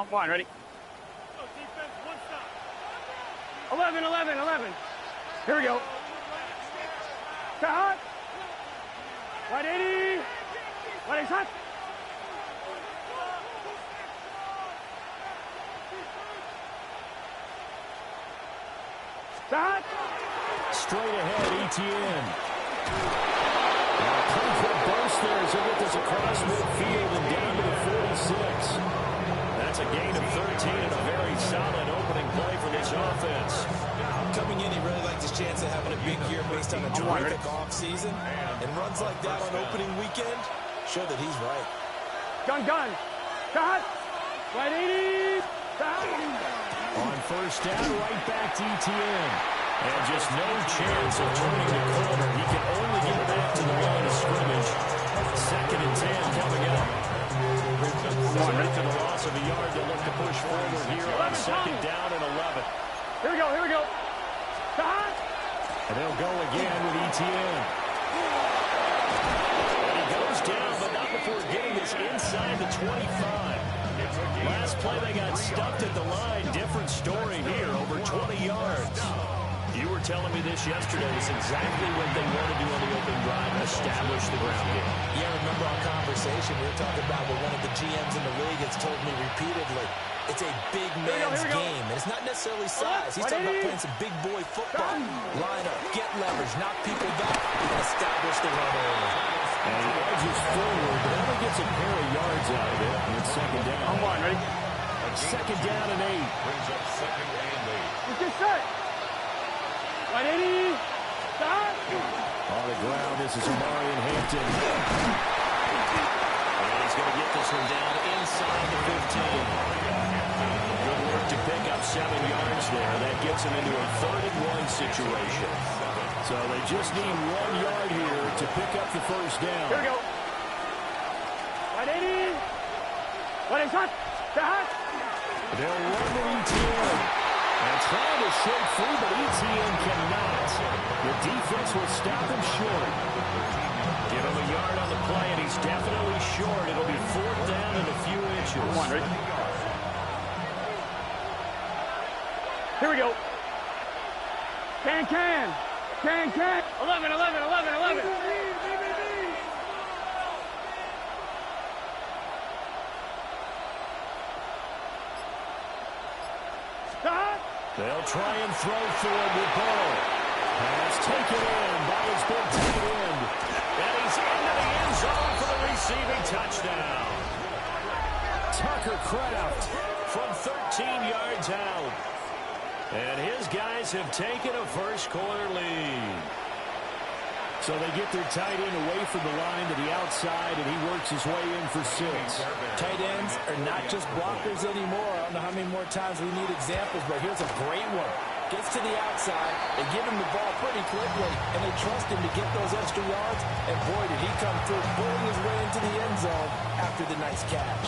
On one, ready? 11, 11, 11. Here we go. Hot. 180. 180 hot. Hot. Straight ahead, ETN. Now, a pretty quick burst there as he gets this across midfield and down to the 46. That's a gain of 13 and a very solid opening play for this offense. Coming in, he really liked his chance of having a big year based on a terrific offseason. And runs like that on opening weekend show that he's right. Gun. Hot. 180. On first down, right back to ETN. And just no chance of turning the corner. He can only get back to the line of scrimmage. 2nd and 10 coming up. So after the loss of a yard, they'll look to push forward here on 2nd down and 11. Here we go. And they'll go again with ETN. And he goes down, but not before getting this inside the 25. Last play, they got stuffed at the line. Different story here, over 20 yards. You were telling me this yesterday. It's exactly what they want to do on the opening drive, establish the ground game. Yeah, remember our conversation we were talking about where one of the GMs in the league has told me repeatedly, it's a big man's game, and it's not necessarily size. He's talking about playing some big boy football. Line up, get leverage, knock people back, and establish the run early. And he edges forward, but only gets a pair of yards out of it. And it's 2nd down. On one, ready? 2nd down and 8. Brings up 2nd and 8. Let's get set. 180. Stop. On the ground, this is Amarian Hampton. And he's going to get this one down inside the 15. Good work to pick up 7 yards there. That gets him into a 3rd and 1 situation. So they just need 1 yard here to pick up the first down. Here we go. 180. 180 hot. Hot. They'll run with ETN. And trying to shake free, but ETN cannot. The defense will stop him short. Give him a yard on the play, and he's definitely short. It'll be 4th down and a few inches. Come on, Rick. Here we go. Can. 11, 11, 11, 11. They'll try and throw for him with ball. Pass taken in by his big tight end. And he's into the end zone for the receiving touchdown. Tucker Kraft from 13 yards out. And his guys have taken a first-quarter lead. So they get their tight end away from the line to the outside, and he works his way in for 6. Tight ends are not just blockers anymore. I don't know how many more times we need examples, but here's a great one. Gets to the outside, they give him the ball pretty quickly, and they trust him to get those extra yards. And boy, did he come through, pulling his way into the end zone after the nice catch.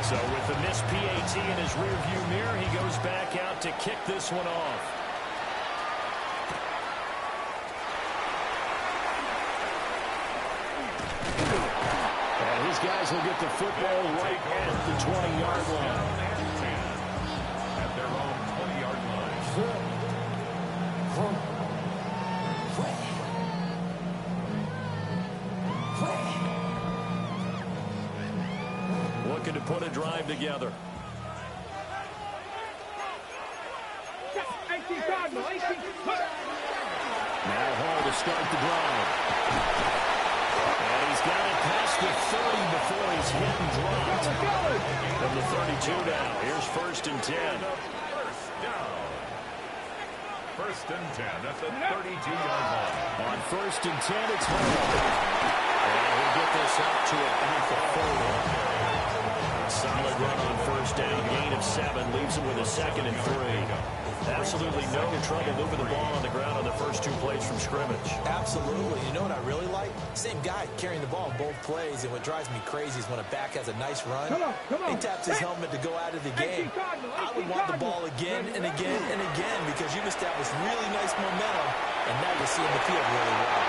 So with the missed PAT in his rearview mirror, he goes back out to kick this one off. And his guys will get the football right at the 20-yard line. At their own 20-yard line. Looking to put a drive together. Now Hall to start the drive. And he's got it past the 30 before he's hit and dropped. From the 32 now. Here's 1st and 10. First and 10 at the 32-yard line. On 1st and 10, it's Hall. And he'll get this up to about the 40. Solid run on 1st down. Gain of 7. Leaves him with a 2nd and 3. Absolutely no trouble moving the ball on the ground on the first 2 plays from scrimmage. Absolutely. You know what I really like? Same guy carrying the ball in both plays, and what drives me crazy is when a back has a nice run, he taps his helmet to go out of the game. I would want the ball again and again and again because you've established really nice momentum, and now you're seeing the field really well.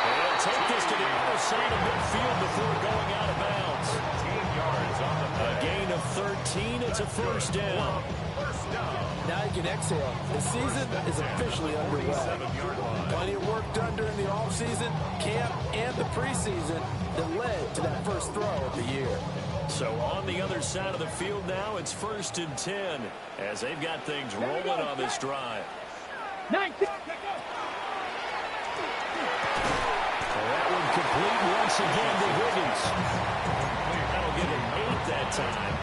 And he'll take this to the other side of midfield before going out of bounds. of 13. It's a first down. Now you can exhale. The season is officially underway. Plenty of work done during the offseason, camp, and the preseason that led to that first throw of the year. So on the other side of the field now, it's 1st and 10 as they've got things rolling on this drive. 19. That one complete once again to Higgins. That'll give him 8 that time.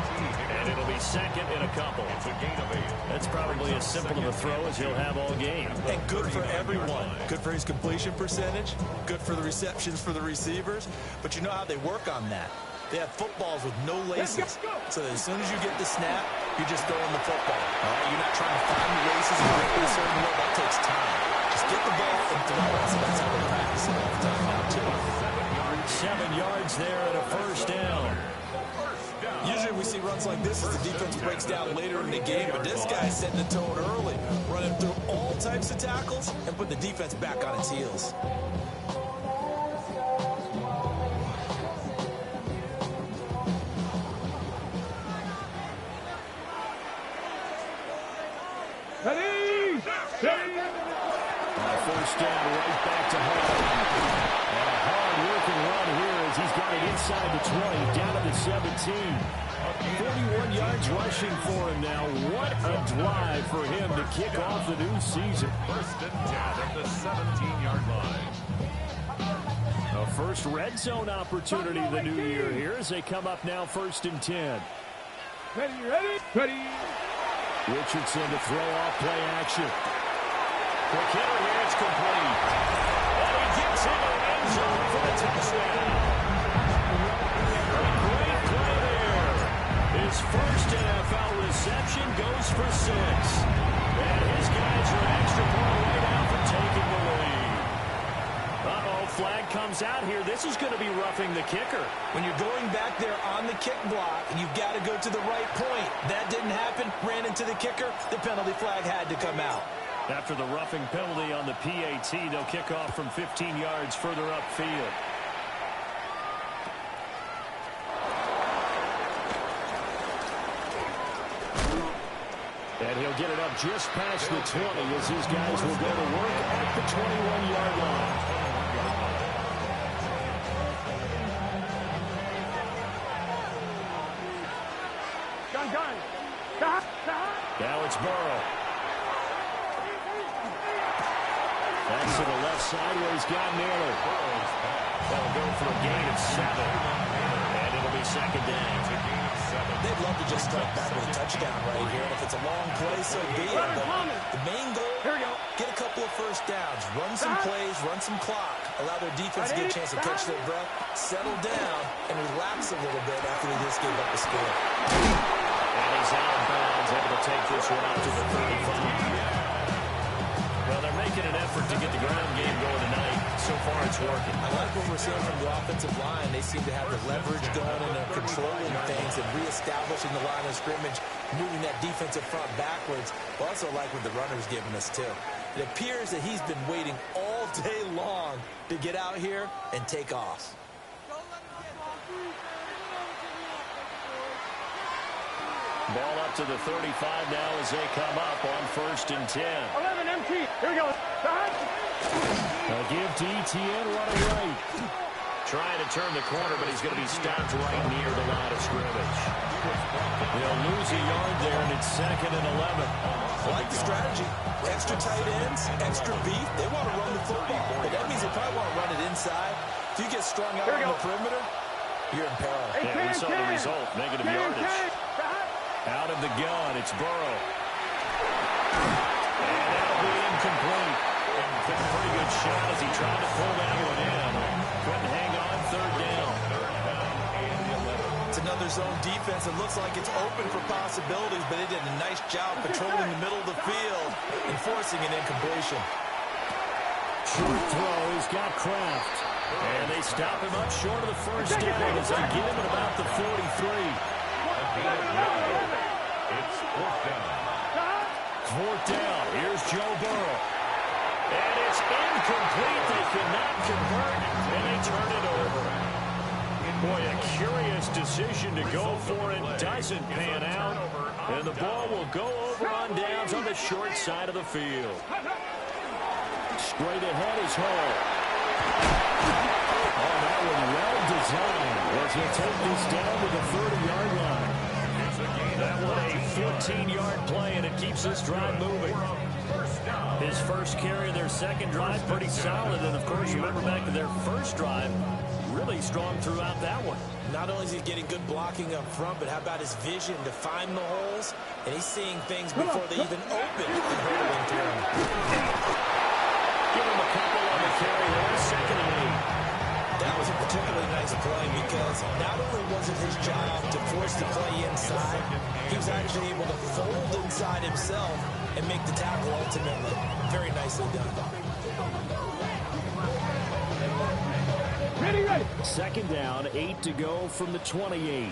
And it'll be second and a couple. It's a gain of 8. That's probably as simple of a throw as he'll have all game. And good for everyone. Good for his completion percentage. Good for the receptions for the receivers. But you know how they work on that. They have footballs with no laces. So as soon as you get the snap, you're just throwing the football. All right? You're not trying to find the laces and break it a certain way. That takes time. Just get the ball and throw it. So that's how they practice it all the time now, too. 7 yards there and a first down. Usually we see runs like this as the defense breaks down later in the game, but this guy's setting the tone early, running through all types of tackles and putting the defense back on its heels. Ready? First down, right back to Hall. And a hard-working run here as he's got it inside the 20, down to the 17. 41 yards rushing for him now. What a drive for him to kick off the new season. 1st and 10 at the 17-yard line. A first red zone opportunity the new year here as they come up now 1st and 10. Ready? Richardson to throw off play action. Quick hitter here, it's complete. And he gets into the end zone for the touchdown. A great play there. His first NFL reception goes for 6. And his guys are an extra point away now from taking the lead. Uh-oh, flag comes out here. This is going to be roughing the kicker. When you're going back there on the kick block, you've got to go to the right point. That didn't happen. Ran into the kicker. The penalty flag had to come out. After the roughing penalty on the PAT, they'll kick off from 15 yards further upfield. And he'll get it up just past the 20 as his guys will go to work at the 21-yard line. Gun. Now it's Burrow. That's to the left side where he's got Naylor. That'll go for a gain of 7. And it'll be second down. They'd love to just strike back with a touchdown right here. And if it's a long play, so be it. But the main goal, get a couple of first downs. Run some plays, run some clock. Allow their defense to get a chance to catch their breath, settle down, and relax a little bit after they just gave up the score. And he's out of bounds, able to take this one out to the 35. Well, they're making an effort to get the ground game going tonight. So far, it's working. I like what we're seeing from the offensive line. They seem to have the leverage going and they're controlling things and reestablishing the line of scrimmage, moving that defensive front backwards. I also like what the runner's giving us, too. It appears that he's been waiting all day long to get out here and take off. Ball up to the 35 now as they come up on 1st and 10. 11 MT. Here we go. A give to ETN running right. Trying to turn the corner, but he's going to be stopped right near the line of scrimmage. They'll lose a yard there, and it's 2nd and 11. I like the strategy. Extra tight ends, extra beef. They want to run the football, but that means they probably want to run it inside. If you get strung out on the perimeter, you're in peril. Yeah, we saw the result. Negative yardage. Out of the gun, it's Burrow. And that'll be incomplete. Took a pretty good shot as he tried to pull that one in. Couldn't hang on, 3rd down. It's another zone defense. It looks like it's open for possibilities, but they did a nice job patrolling the middle of the field and forcing an incompletion. Short throw, he's got Kraft. And they stop him up short of the first down as they get him at about the 43. It's 4th down. 4th down. Here's Joe Burrow. And it's incomplete. They cannot convert, and they turn it over. Boy, a curious decision to go for it. Doesn't pan out. And the ball will go over on downs on the short side of the field. Straight ahead is Hall. Oh, that one well designed as he'll take this down to the 30-yard line. That one a 14-yard play, and it keeps this drive moving. His first carry of their second drive, pretty solid. And, of course, remember back to their first drive, really strong throughout that one. Not only is he getting good blocking up front, but how about his vision to find the holes? And he's seeing things before they even open and hurdling through them. Give him a couple on the carry there, second and 8. That was a particularly nice play because not only was it his job to force the play inside, he was actually able to fold inside himself and make the tackle ultimately. Very nicely done. Ready, ready. Second down, 8 to go from the 28.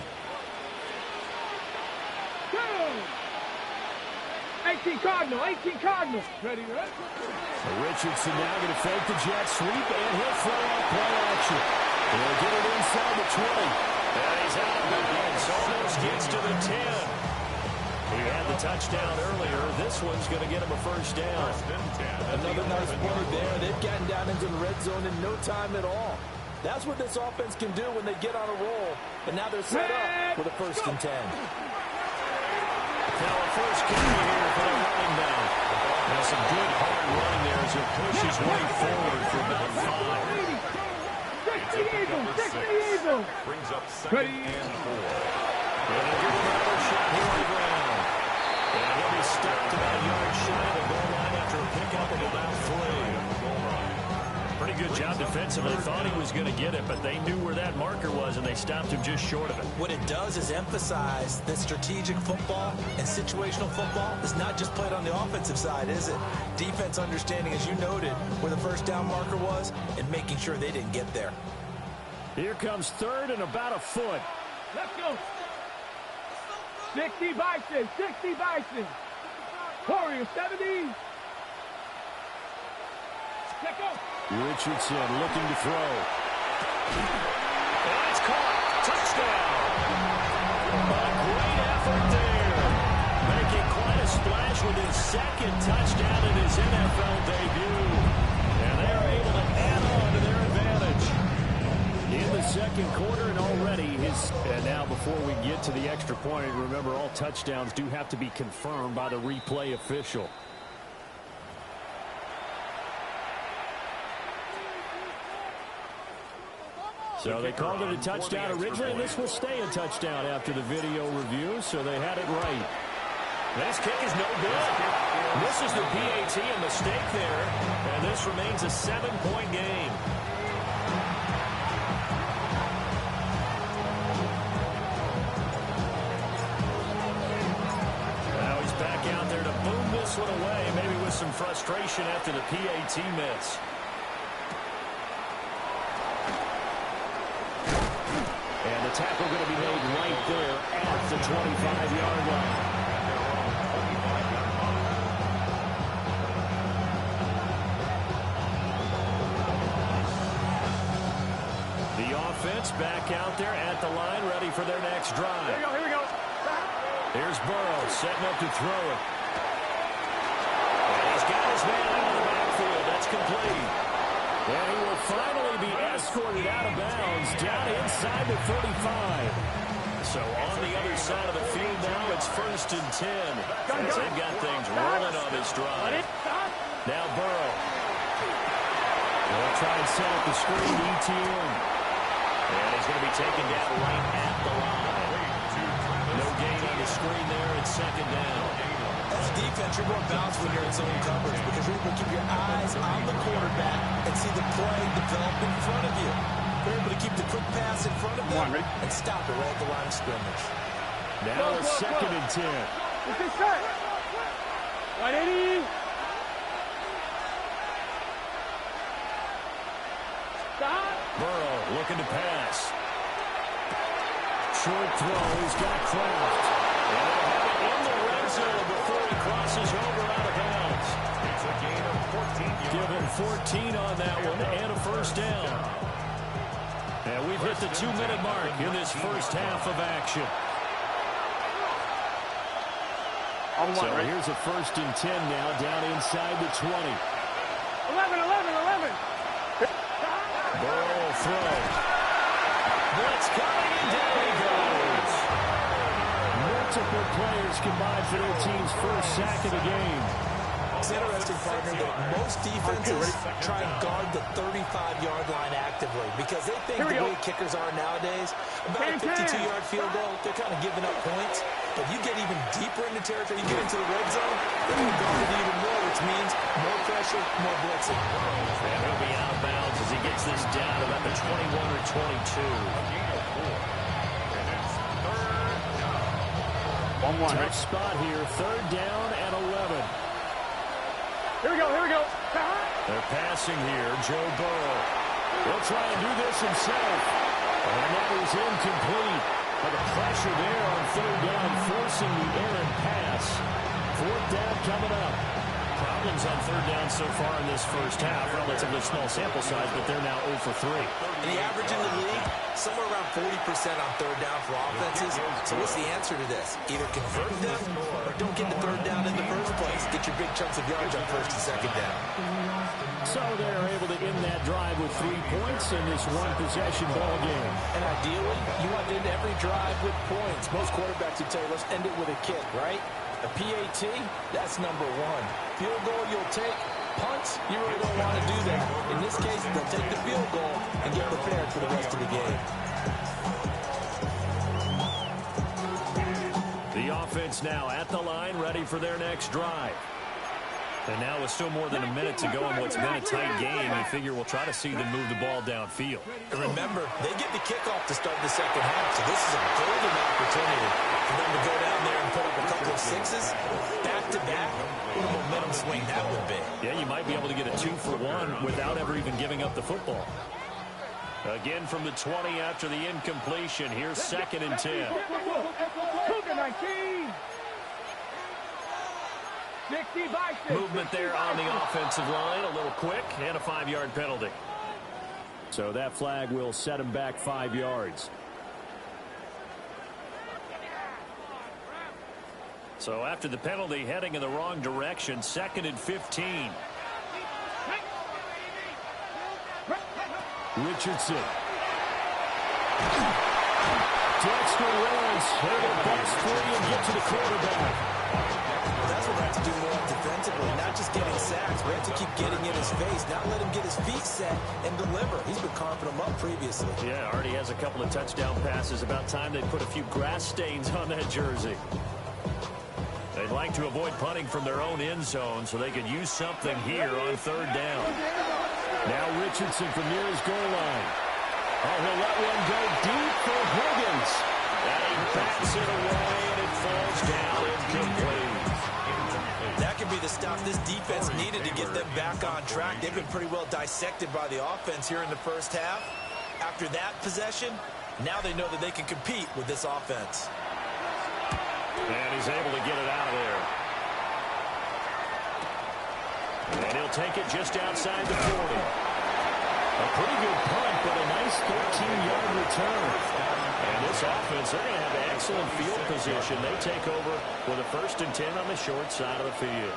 Go. 18 Cardinal, 18 Cardinal. Ready, ready. Richardson now going to fake the jet sweep, and he'll throw out play action. He'll get it inside the 20. And he's out of bounds. Almost gets to the 10. He had the touchdown earlier. This one's going to get him a first down. Another nice play there. They've gotten down into the red zone in no time at all. That's what this offense can do when they get on a roll. And now they're set up for the 1st and 10. Now a first carry here for the running back. That's some good hard running there as he pushes way forward for about 5. 60 Eagles, 60 Eagles. Brings up second and 4. And he'll give him another shot here on the ground. And he'll be stopped about a yard shy of the goal line after a pickup of about 3. Pretty good job defensively. Thought he was going to get it, but they knew where that marker was, and they stopped him just short of it. What it does is emphasize that strategic football and situational football is not just played on the offensive side, is it? Defense understanding, as you noted, where the first down marker was and making sure they didn't get there. Here comes third and about a foot. Let's go. 60 Bison, 60 Bison. Warriors, 70. Let's go. Richardson looking to throw. And it's caught. Touchdown. A great effort there. Making quite a splash with his second touchdown in his NFL debut. And they're able to add on to their advantage. In the second quarter and already his... And now before we get to the extra point, remember all touchdowns do have to be confirmed by the replay official. So they called it a touchdown originally, and this will stay a touchdown after the video review, so they had it right. This kick is no good. Misses the PAT, a mistake there, and this remains a 7-point game. Now he's back out there to boom this one away, maybe with some frustration after the PAT miss. And the tackle going to be made right there at the 25-yard line. The offense back out there at the line, ready for their next drive. Here we go, here we go. Here's Burrow setting up to throw it. And he's got his man out of the backfield. That's complete. And he will finally be escorted out of bounds down inside the 35. So on the other side of the field now, it's 1st and 10. As they've got things rolling on this drive. Now Burrow. They'll try and set up the screen to ETN. And he's going to be taken down right at the line. No gain on the screen there. It's 2nd down. As defense, you're more balanced when you're in zone coverage because you're able to keep your eyes on the quarterback and see the play develop in front of you. You're able to keep the quick pass in front of them and stop it right at the line of scrimmage. Now a 2nd and 10. This is set. 180. Stop. Burrow looking to pass. Short throw. He's got Kraft. And they'll have it in the red zone before he crosses over out of bounds. It's a gain of 14 yards. Give him 14 on that one and a 1st down. And we've hit the 2-minute mark in this first half of action. So here's a 1st and 10 now, down inside the 20. 11. Burrow throws. Blitz coming, and down he goes. Multiple players combined for their team's first sack of the game. It's interesting, partner, that most defenses try and guard the 35-yard line actively because they think the way kickers are nowadays, about a 52-yard field goal, they're kind of giving up points. But you get even deeper into territory, you get into the red zone, they're going to guard it even more, which means more pressure, more blitzing. And he'll be out of bounds as he gets this down about the 21 or 22. Tough spot here, 3rd down and 11. Here we go. They're passing here, Joe Burrow. He'll try and do this himself. And that is incomplete. But the pressure there on 3rd down, forcing the errant pass. 4th down coming up. Problems on 3rd down so far in this first half. Relatively small sample size, but they're now 0 for 3. And the average in the league, somewhere around 40% on 3rd down for offenses. So what's the answer to this? Either convert them or don't get the 3rd down in the first place. Get your big chunks of yards on 1st and 2nd down. So they're able to end that drive with 3 points in this one-possession ball game. And ideally, you want to end every drive with points. Most quarterbacks would tell you, let's end it with a kick, right? A PAT, that's number 1. Field goal you'll take. Punts, you really don't want to do that. In this case, they'll take the field goal and get prepared for the rest of the game. The offense now at the line, ready for their next drive. And now with still more than a minute to go in what's been a tight game, you figure we'll try to see them move the ball downfield. And remember, they get the kickoff to start the second half, so this is a golden opportunity for them to go down there and put up a couple of sixes. Back-to-back, what a momentum swing that would be. Yeah, you might be able to get a 2-for-1 without ever even giving up the football. Again from the 20 after the incompletion. Here's 2nd and 10. 19. Movement there on the offensive line, a little quick, and a 5-yard penalty. So that flag will set him back 5 yards. So after the penalty, heading in the wrong direction, 2nd and 15. Richardson. Dexter Lawrence able to bust free and get to the quarterback. Well, that's what we have to do more defensively, not just getting sacks. We have to keep getting in his face, not let him get his feet set and deliver. He's been carving them up previously. Yeah, already has a couple of touchdown passes. About time they put a few grass stains on that jersey. They'd like to avoid punting from their own end zone so they could use something here on 3rd down. Now Richardson from near his goal line. Oh, he'll let one go deep for Higgins. And he backs it away, and it falls down incomplete. That could be the stop this defense needed to get them back on track. They've been pretty well dissected by the offense here in the first half. After that possession, now they know that they can compete with this offense. And he's able to get it out of there. And he'll take it just outside the 40. A pretty good punt, but a nice 13-yard return. And this offense, they're going to have excellent field position. They take over with a 1st and 10 on the short side of the field.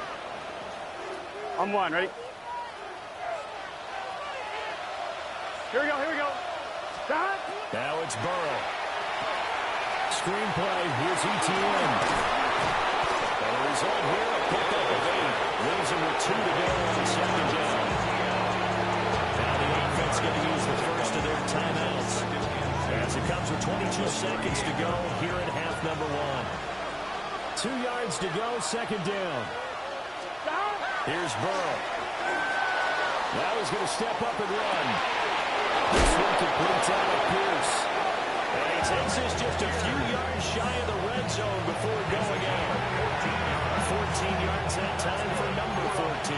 I'm one, ready? Here we go. Stop. Now it's Burrow. Screenplay, here's ETN. And the result here, a pickup of 8. Leaves him with 2 to go on 2nd down. Now the offense going to use the first of their timeouts as it comes with 22 seconds to go here in half number 1. 2 yards to go, 2nd down. Here's Burrow. Now he's going to step up and run. This one completes out of Pierce. And he takes this just a few yards shy of the red zone before going out. 14 yards that time for number 14.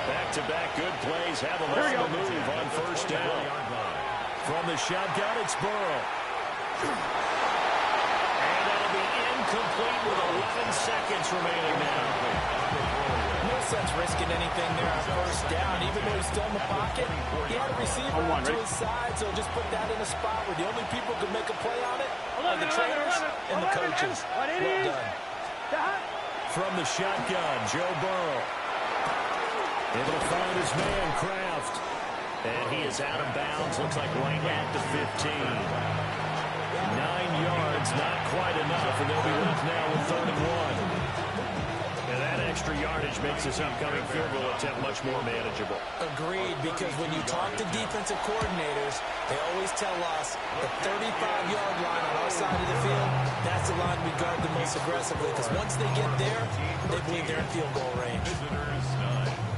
Back-to-back good plays have him on the move on 1st down. From the shotgun, it's Burrow. And that'll be incomplete with 11 seconds remaining now. real sense risking anything there on first down. Even though he's still in the pocket, he had a receiver to his side, so just put that in a spot where the only people who can make a play on it are the trainers and the coaches. Well done. From the shotgun, Joe Burrow. Able to find his man, Kraft. And he is out of bounds. Looks like right at the 15. 9 yards, not quite enough, and they'll be left now with 3rd and 1. And that extra yardage makes this upcoming field goal attempt much more manageable. Agreed, because when you talk to defensive coordinators, they always tell us the 35-yard line on our side of the field, that's the line we guard the most aggressively, because once they get there, they believe they're in field goal range.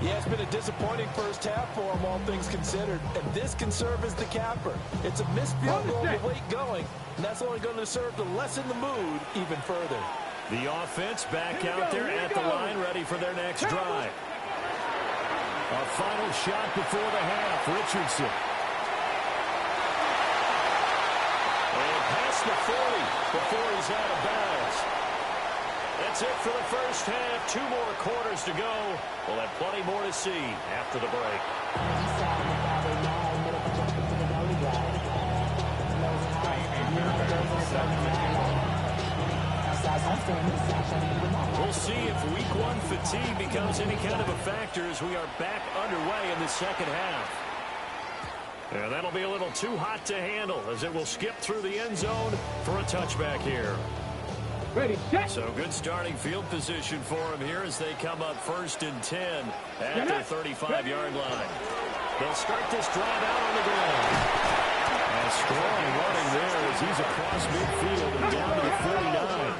Yeah, it's been a disappointing first half for them, all things considered. And this can serve as the capper. It's a missed field goal with late going, and that's only going to serve to lessen the mood even further. The offense back out there at the line, ready for their next drive. A final shot before the half. Richardson. And past the 40 before he's out of bounds. That's it for the first half. 2 more quarters to go. We'll have plenty more to see after the break. We'll see if week 1 fatigue becomes any kind of a factor as we are back underway in the second half. And that'll be a little too hot to handle as it will skip through the end zone for a touchback here. Ready, set. So good starting field position for him here as they come up 1st and 10 at their 35-yard line. They'll start this drive out on the ground. A strong running there as he's across midfield and down to the 49.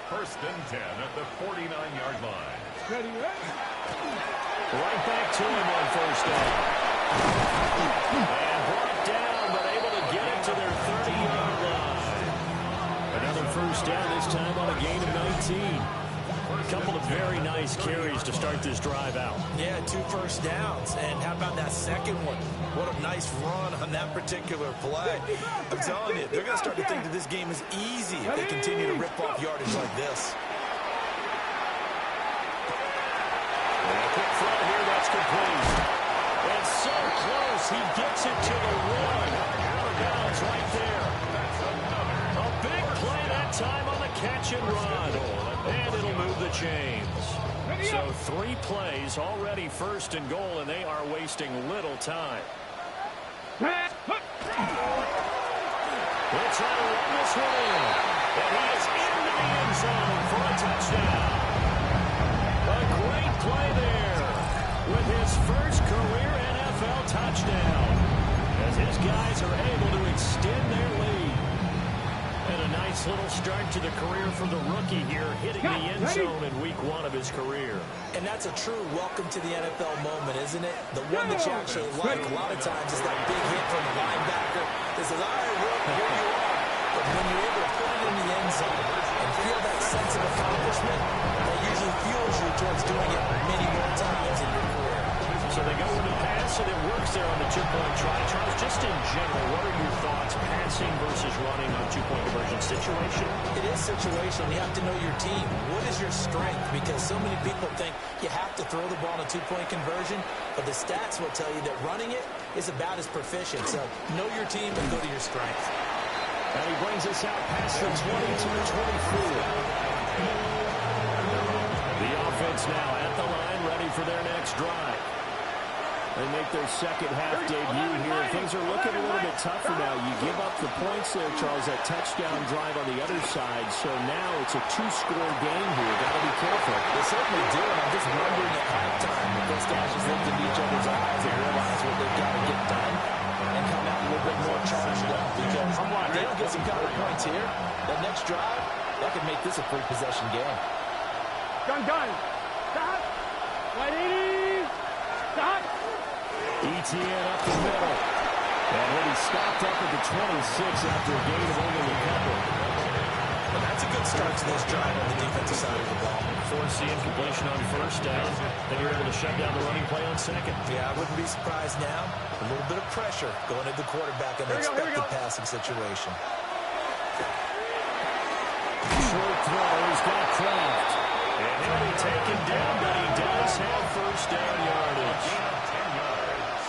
1st and 10 at the 49-yard line. Ready, ready. Right back to him on 1st down. And brought down, but able to get it to their 30-yard line. Another 1st down, this time on a gain of 19. A couple of very nice carries to start this drive out. Yeah, 2 first downs. And how about that second one? What a nice run on that particular play. I'm telling you, they're going to start to think that this game is easy if they continue to rip off yardage like this. And a quick throw here, that's complete. And so close, he gets it to the 1. Out of bounds right there. A big play that time on the catch and run. And it'll move the chains. So 3 plays already 1st and goal, and they are wasting little time. They'll try to run this one in. And he is into the end zone for a touchdown. A great play there with his first career NFL touchdown as his guys are able to extend their lead. And a nice little start to the career for the rookie here, hitting the end zone in week 1 of his career. And that's a true welcome to the NFL moment, isn't it? The one that you actually like a lot of times is that big hit from the linebacker that says, all right, Rook, here you are. But when you're able to put it in the end zone and feel that sense of accomplishment, that usually fuels you towards doing it many more times in your career. So they go with a pass, and it works there on the 2-point try. Charles, just in general, what are your thoughts, passing versus running on 2-point conversion? Situation? It is situational. You have to know your team. What is your strength? Because so many people think you have to throw the ball in a 2-point conversion, but the stats will tell you that running it is about as proficient. So know your team and go to your strength. And he brings us out past the 22-24. The offense now at the line, ready for their next drive. They make their second half debut here. Things are looking a little bit tougher now. You give up the points there, Charles, that touchdown drive on the other side. So now it's a 2-score game here. Got to be careful. They certainly do, and I'm just wondering at halftime if those guys just looked into each other's eyes and realize what they've got to get done and come out a little bit more charged up, because they don't get some counter points here. That next drive, that could make this a 3-possession game. Gun. Stop. 180. Stop. ETN up the middle. And when he stopped up at the 26 after a gain of only a couple. And that's a good start to this drive on the defensive side of the ball. Force the incompletion on 1st down. Then you're able to shut down the running play on 2nd. Yeah, I wouldn't be surprised now. A little bit of pressure going at the quarterback in the expected passing situation. Short throw. He's got Kraft. And be taken down, but he does have first down yardage. 10 yards.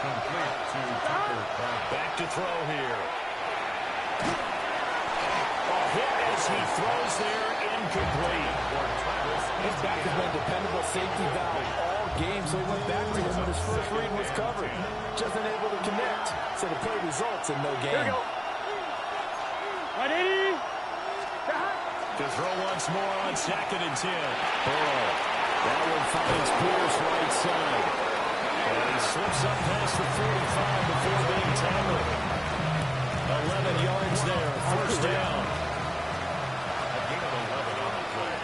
Complete to Tucker Craft. Back to throw here. A hit as he throws there, incomplete. His back has been a dependable safety valve all game, so he went back to him when his first read was covered. Just unable to connect, so the play results in no gain. Here we go. 180. To throw once more on 2nd and 10. Burrow. That one finds Pierce right side. And he slips up past the 45 before being tackled. 11 yards there, first down. A gain of 11 on the play.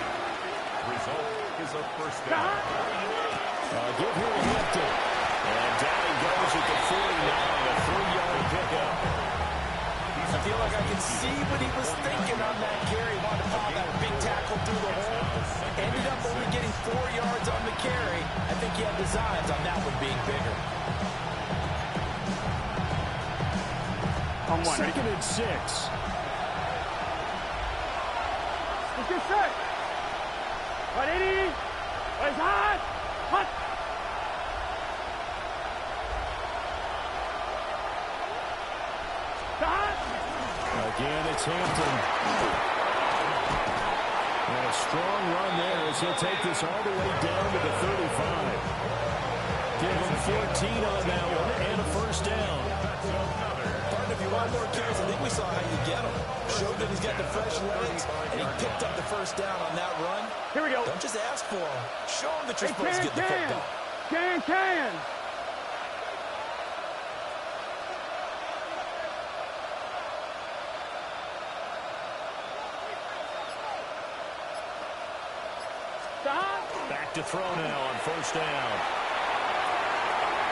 Result is a first down. Give here to Hampton. And down he goes at the 49, a 3-yard pickup. I feel like I can see what he was thinking on that carry. Wanted to follow that big tackle through the hole. Ended up only getting 4 yards on the carry. I think he had designs on that one being bigger. On 1. 2nd and 6. Let's get set. 180. It's hot. Hot. Again, it's Hampton. And a strong run there as he'll take this all the way down to the 35. Give him 14 on that one and a first down. Partner, if you want more carries, I think we saw how you get them. Showed that he's got the fresh legs, and he picked up the first down on that run. Here we go. Don't just ask for them. Show them that you're supposed to get the football. Can. Back to throw now on first down.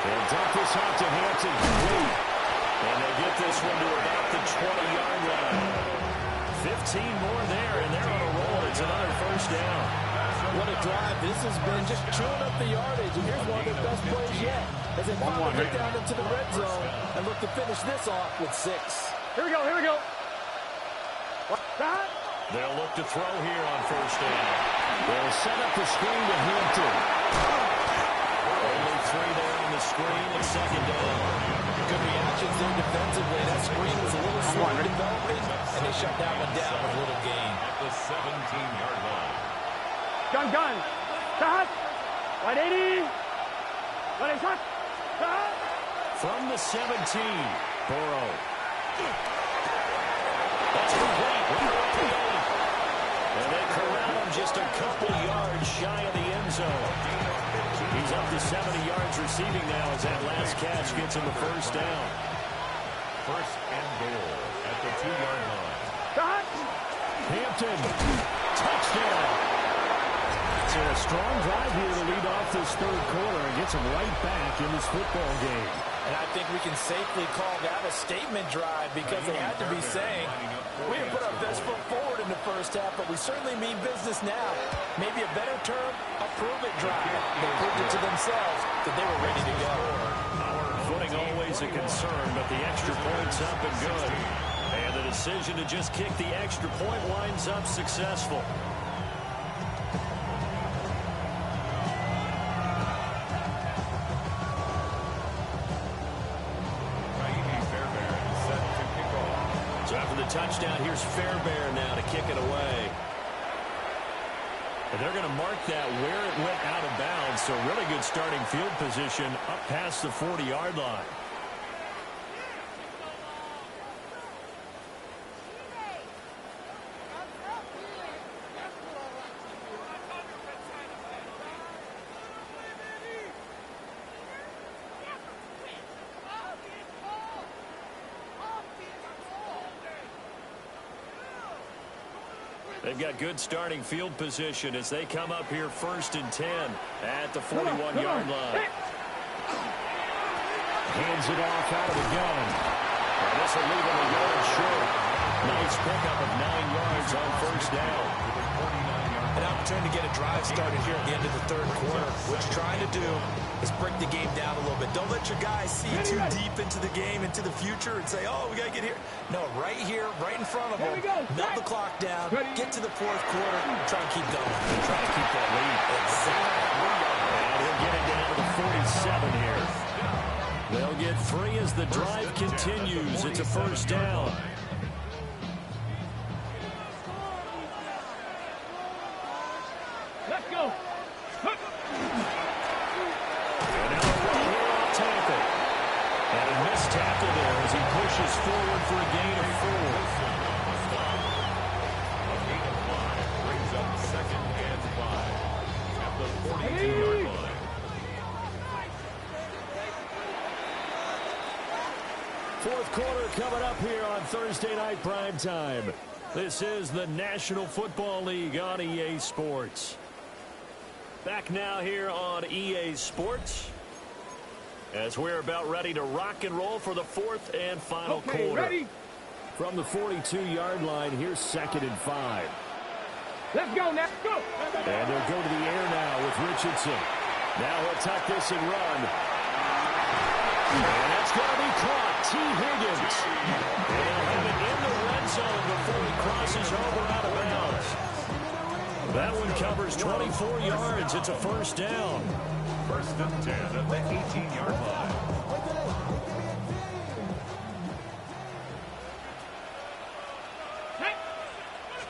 They'll dump this out to Hampton. And they get this one to about the 20-yard line. 15 more there, and they're on a roll. It's another first down. What a drive this has been, just chewing up the yardage. And here's one of their best plays yet, as they finally get down into the red zone and look to finish this off with 6. Here we go. They'll look to throw here on first down. They'll set up the screen to Hampton. Only 3 there on the screen and second down. Good reactions there defensively. That screen was a little slow developing, and they shut that one down with a little gain. At the 17-yard line. Gun. Shot. 180. Ready, shot. Shot. From the 17, Burrow. That's complete. And they corral him just a couple yards shy of the end zone. He's up to 70 yards receiving now as that last catch gets him the first down. First and goal at the 2-yard line. Shot. Hampton. Touchdown. So a strong drive here to lead off this third quarter and gets him right back in this football game. And I think we can safely call that a statement drive because they had to be saying, we didn't put our best foot forward in the first half, but we certainly mean business now. Maybe a better term, a prove-it drive. They proved it to themselves that they were ready to go. Footing always a concern, but the extra point's up and good. And the decision to just kick the extra point winds up successful. Touchdown. Here's Fairbairn now to kick it away. And they're going to mark that where it went out of bounds. So really good starting field position up past the 40-yard line. They've got good starting field position as they come up here first and 10 at the 41-yard line. Hands it off out of the gun. And this will leave him a yard short. Nice pickup of 9 yards on first down. An opportunity to get a drive started here at the end of the third quarter. What you're trying to do is break the game down a little bit. Don't let your guys see too deep into the game, into the future, and say, oh, we got to get here. No, right here, right in front of them. Melt the clock down, get to the fourth quarter, try and keep going. Try to keep that lead. Exactly. And he'll get it down to the 47 here. They'll get 3 as the drive continues. It's a first down. Let's go. And now a run here off tackle. And a missed tackle there as he pushes forward for a gain of 4. A gain of 5 brings up 2nd and 5 at the 42-yard line. Fourth quarter coming up here on Thursday Night Primetime. This is the National Football League on EA Sports. Back now here on EA Sports as we're about ready to rock and roll for the 4th and final quarter. Ready? From the 42-yard line, here's 2nd and 5. Let's go now. Go. And they'll go to the air now with Richardson. Now he'll tuck this and run. And that's going to be caught. T. Higgins. And he'll have it in the red zone before he crosses over out of bounds. That one covers 24 yards. It's a first down. 1st and 10 at the 18-yard line.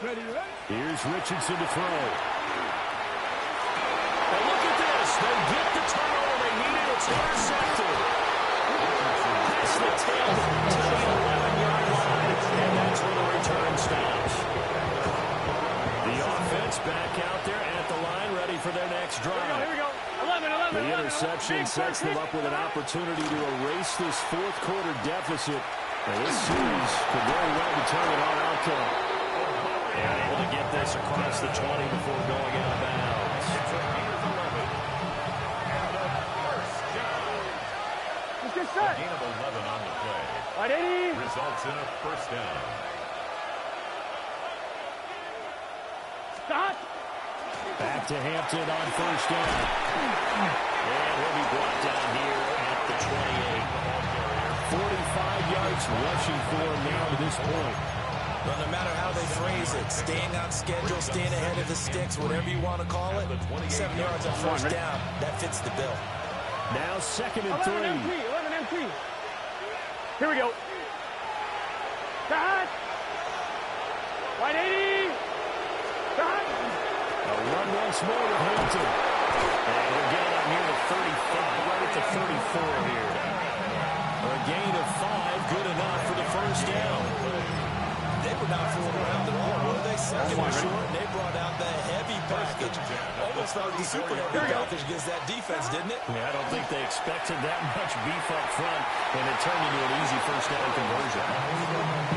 Ready? Here's Richardson to throw. And look at this. They get the turnover they needed. It's intercepted. That's the 10 to the 11-yard line. And that's where the return stops. The offense back out there at the line, ready for their next drive. Here we go. 11. The interception sets them up with an opportunity to erase this fourth quarter deficit. And this series could very well determine our outcome. And able to get this across the 20 before going out of bounds. It's a gain of 11. And a first down. Let's get A set. gain of 11 on the play. Right, 80. Results in a first down. Stop. Back to Hampton on first down. And he'll be brought down here at the 28. 45 yards rushing for him now to this point. Well, no matter how they phrase it, staying on schedule, staying ahead of the sticks, whatever you want to call it, 7 yards on first down, that fits the bill. Now 2nd and 3. 11 MT. Here we go. Stop. Right, 80. Stop. A run once more with Hampton. And we'll get it out near the 35, right at the 34 here. A gain of 5, good enough for the first down. They were not fooling around at all, were they? Second and short, and they brought out the heavy package. Almost like the super heavy package against that defense, didn't it? Yeah, I don't think they expected that much beef up front, and it turned into an easy first down conversion.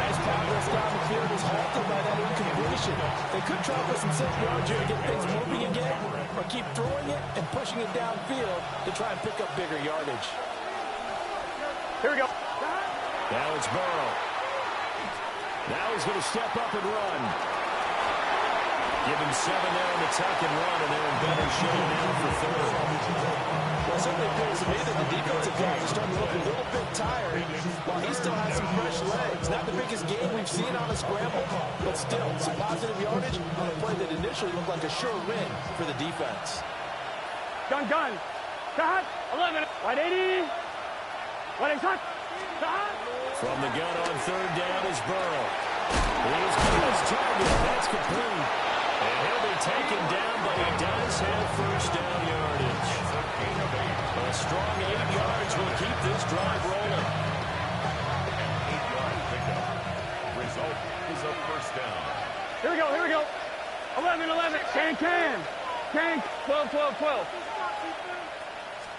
Nice progress down the field was halted by that incompletion. They could try for some 7 yards here to get things moving again, or keep throwing it and pushing it downfield to try and pick up bigger yardage. Here we go. Now it's Burrow. Now he's going to step up and run. Give him 7 there in the tuck and run, and they're in better shape now for 3rd. Well, it certainly appears to me that the defensive guys are starting to look a little bit tired while he still has some fresh legs. Not the biggest game we've seen on a scramble, but still some positive yardage on a play that initially looked like a sure win for the defense. Gun. Stop. 11. Right, 80. Right, stop. Stop. From the gun on 3rd down is Burrow. He's got his target. That's complete. And he'll be taken down, but he does have first down yardage. A strong 8 yards will keep this drive rolling. An 8-yard pickup. Result is a first down. Here we go. 11. Can. 12.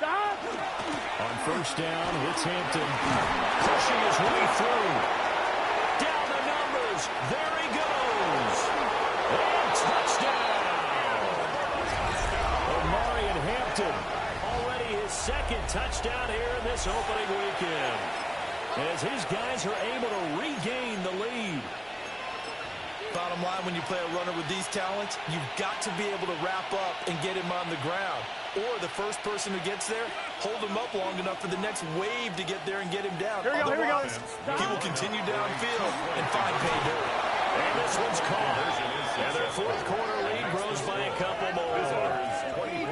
Stop. On first down, it's Hampton. Pushing his way through. Down the numbers. There he goes. And touchdown. Omarion Hampton. Already his 2nd touchdown here in this opening weekend. As his guys are able to regain the lead. Bottom line, when you play a runner with these talents, you've got to be able to wrap up and get him on the ground. Or the first person who gets there, hold him up long enough for the next wave to get there and get him down. Here we go, Otherwise, he will continue downfield and find pay dirt. And this one's caught. And their fourth quarter lead grows by a couple more. Visitors 24.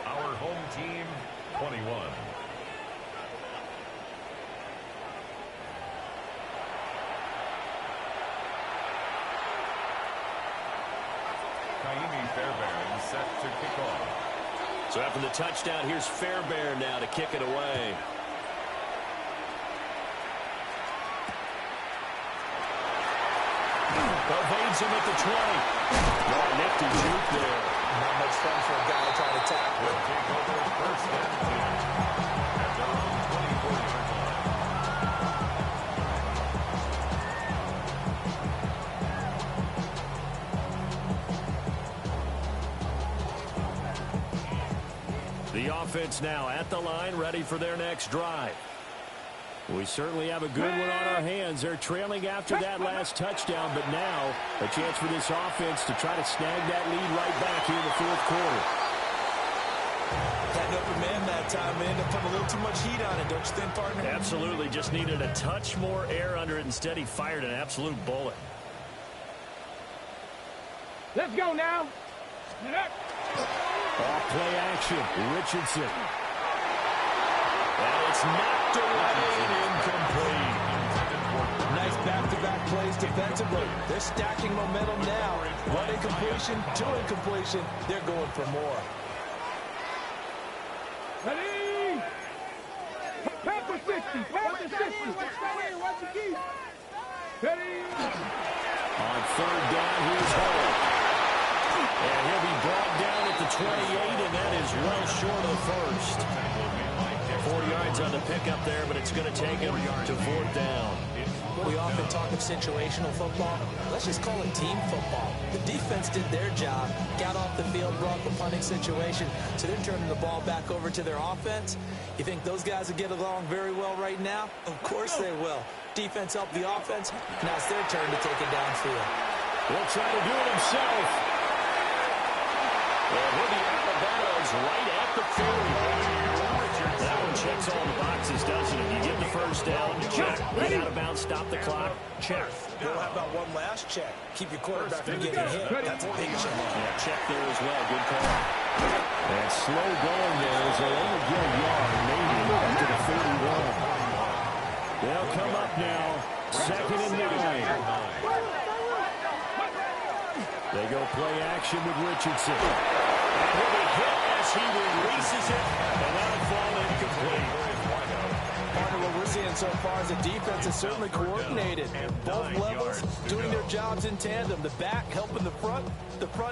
Our home team 21. Fairbairn set to kick off. So after the touchdown, here's Fairbairn now to kick it away. Evades him at the 20. Oh, nifty juke there. Not much fun for a guy trying to tackle. Will take over first and 10 at their own 24-yard line. The offense now at the line, ready for their next drive. We certainly have a good one on our hands. They're trailing after that last touchdown, but now a chance for this offense to try to snag that lead right back here in the fourth quarter. That upper man that time, man, to put a little too much heat on it, don't you think, partner? Absolutely. Just needed a touch more air under it. Instead, he fired an absolute bullet. Let's go now. Off play action. Richardson. And it's knocked away and incomplete. Nice back-to-back plays defensively. They're stacking momentum now. One incompletion, two incompletion. They're going for more. Ready? Pass the 60. Pass the 60. Watch the key. Ready? On third down, here's Hall. And he'll be brought down at the 28, and that is well short of the first. 4 yards on the pickup there, but it's going to take him to fourth down. We often talk of situational football. Let's just call it team football. The defense did their job, got off the field, brought the punting situation, so they're turning the ball back over to their offense. You think those guys will get along very well right now? Of course they will. Defense helped the offense. Now it's their turn to take it downfield. He'll try to do it himself. And he'll be out of bounds right at the 30. That one checks all the boxes, doesn't it? You get the first down, check. Get out of bounds, stop the clock, check. Bill, how about one last check? Keep your quarterback from getting hit. That's a big check. Yeah, check there as well. Good call. And slow going there as they only get a yard, maybe up to the 31. They'll come up now, 2nd and 9. They go play action with Richardson. And he'll be hit as he releases it, and that'll fall incomplete. Part of what we're seeing so far is the defense is certainly coordinated. Both levels doing their jobs in tandem. The back helping the front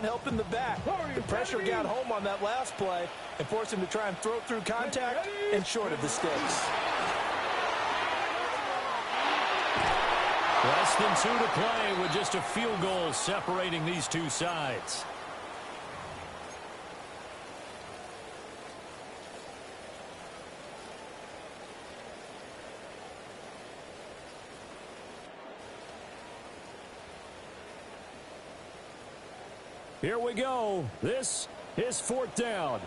helping the back. The pressure got home on that last play and forced him to try and throw through contact and short of the sticks. Less than 2 to play with just a field goal separating these two sides. Here we go. This is fourth down.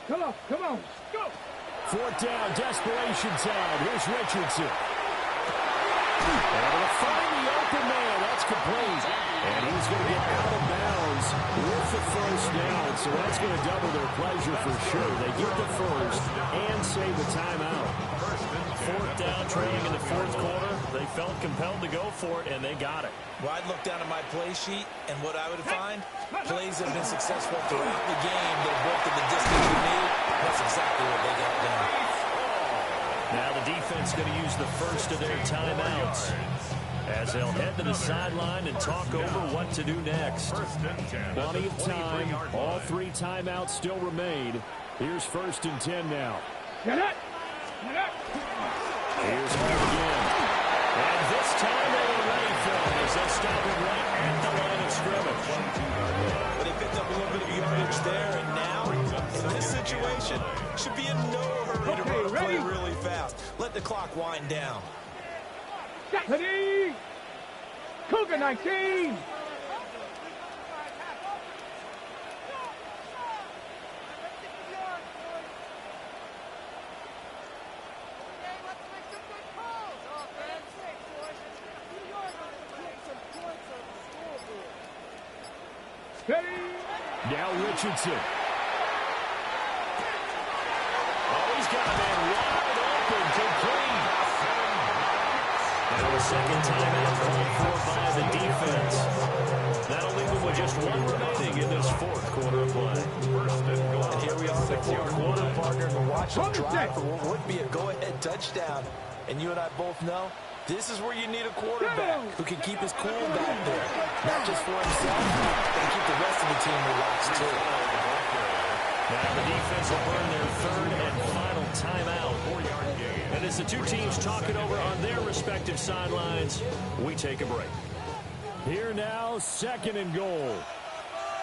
Come on. Go. Fourth down, desperation time. Here's Richardson. Able to find the open man. That's complete. And he's going to get out of bounds with the first down. So that's going to double their pleasure for sure. They get the first and save the timeout. Fourth down, trailing in the fourth quarter. They felt compelled to go for it, and they got it. Well, I'd look down at my play sheet, and what I would find, plays have been successful throughout the game that have broken the distance you need. That's exactly what they got done. Now the defense going to use the first of their timeouts as they'll head to the sideline and talk over what to do next. Plenty of time. All 3 timeouts still remain. Here's 1st and 10 now. Here's Hall again. And this time they were ready for it as they stop him right at the line of scrimmage. But they picked up a little bit of yardage there, and now, in this situation, should be in no hurry to run a play really fast. Let the clock wind down. Ready? Cougar 19. Now Richardson. Oh, he's got a man wide open, complete. And a second timeout called for by the defense. That'll leave them with just one remaining in this fourth quarter of play. And here we are in the fourth quarter, partner, and we're watching the drive for what would be a go-ahead touchdown. And you and I both know this is where you need a quarterback who can keep his cool back there. Not just for himself, but keep the rest of the team relaxed, too. Now the defense will burn their third and final timeout. And as the two teams talk it over on their respective sidelines, we take a break. Here now, second and goal.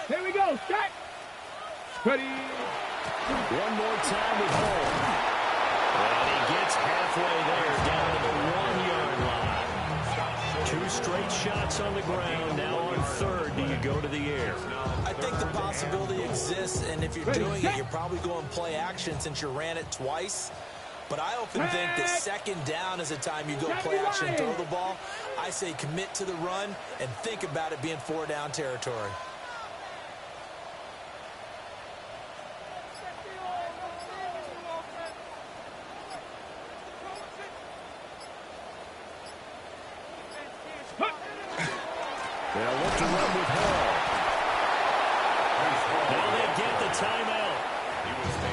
Here we go. Set. Ready. One more time with Hall. And he gets halfway there, down to the 1 yard line. Two straight shots on the ground. Now on third, do you go to the air? I think the possibility exists, and if you're doing it, you're probably going play action since you ran it twice. But I often think that second down is the time you go play action and throw the ball. I say commit to the run and think about it being 4 down territory. They'll look to run with Hall. Now they get the timeout.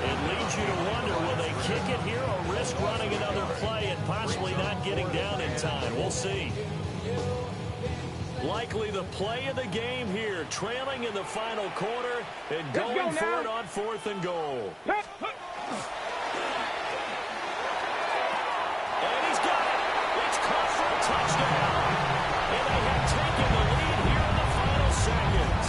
It leads you to wonder, will they kick it here or risk running another play and possibly not getting down in time? We'll see. Likely the play of the game here, trailing in the final quarter and going for it on 4th and goal. And he's got it. It's caught for a touchdown. And they have taken the lead here in the final seconds.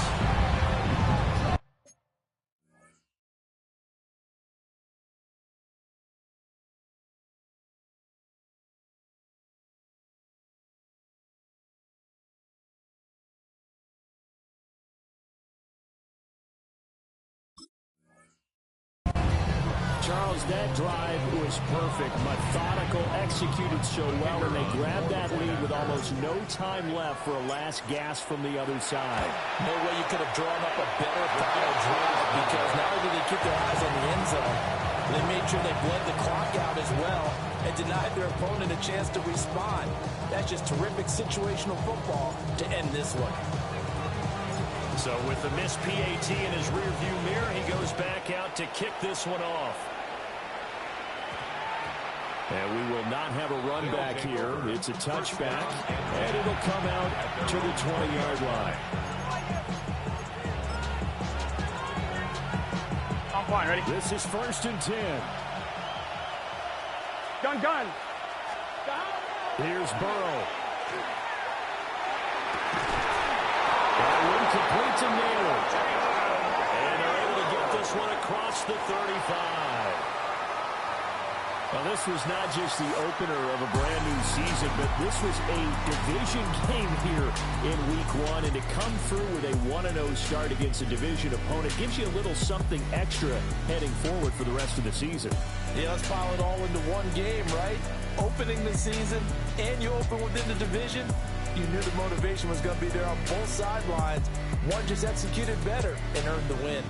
Charles, that drive was perfect, methodical, executed so well, and they grabbed that lead with almost no time left for a last gasp from the other side. No way you could have drawn up a better final drive, because not only did they keep their eyes on the end zone, they made sure they bled the clock out as well and denied their opponent a chance to respond. That's just terrific situational football to end this one. So with the missed PAT in his rearview mirror, he goes back out to kick this one off. And we will not have a run back here. It's a touchback, and it'll come out to the 20-yard line. On point, ready? This is 1st and 10. Gun. Here's Burrow. Complete to Naylor. And they're able to get this one across the 35. Now, this was not just the opener of a brand-new season, but this was a division game here in Week 1. And to come through with a 1-0 start against a division opponent gives you a little something extra heading forward for the rest of the season. Yeah, let's pile it all into one game, right? Opening the season, and you open within the division. You knew the motivation was going to be there on both sidelines. One just executed better and earned the win.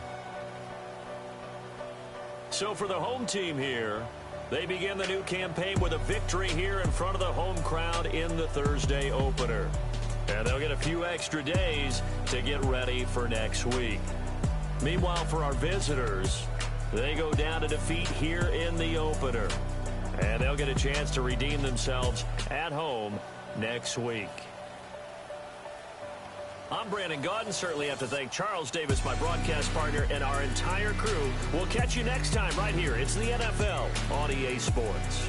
So for the home team here, they begin the new campaign with a victory here in front of the home crowd in the Thursday opener. And they'll get a few extra days to get ready for next week. Meanwhile, for our visitors, they go down to defeat here in the opener. And they'll get a chance to redeem themselves at home next week. I'm Brandon Gaudin. Certainly have to thank Charles Davis, my broadcast partner, and our entire crew. We'll catch you next time right here. It's the NFL on EA Sports.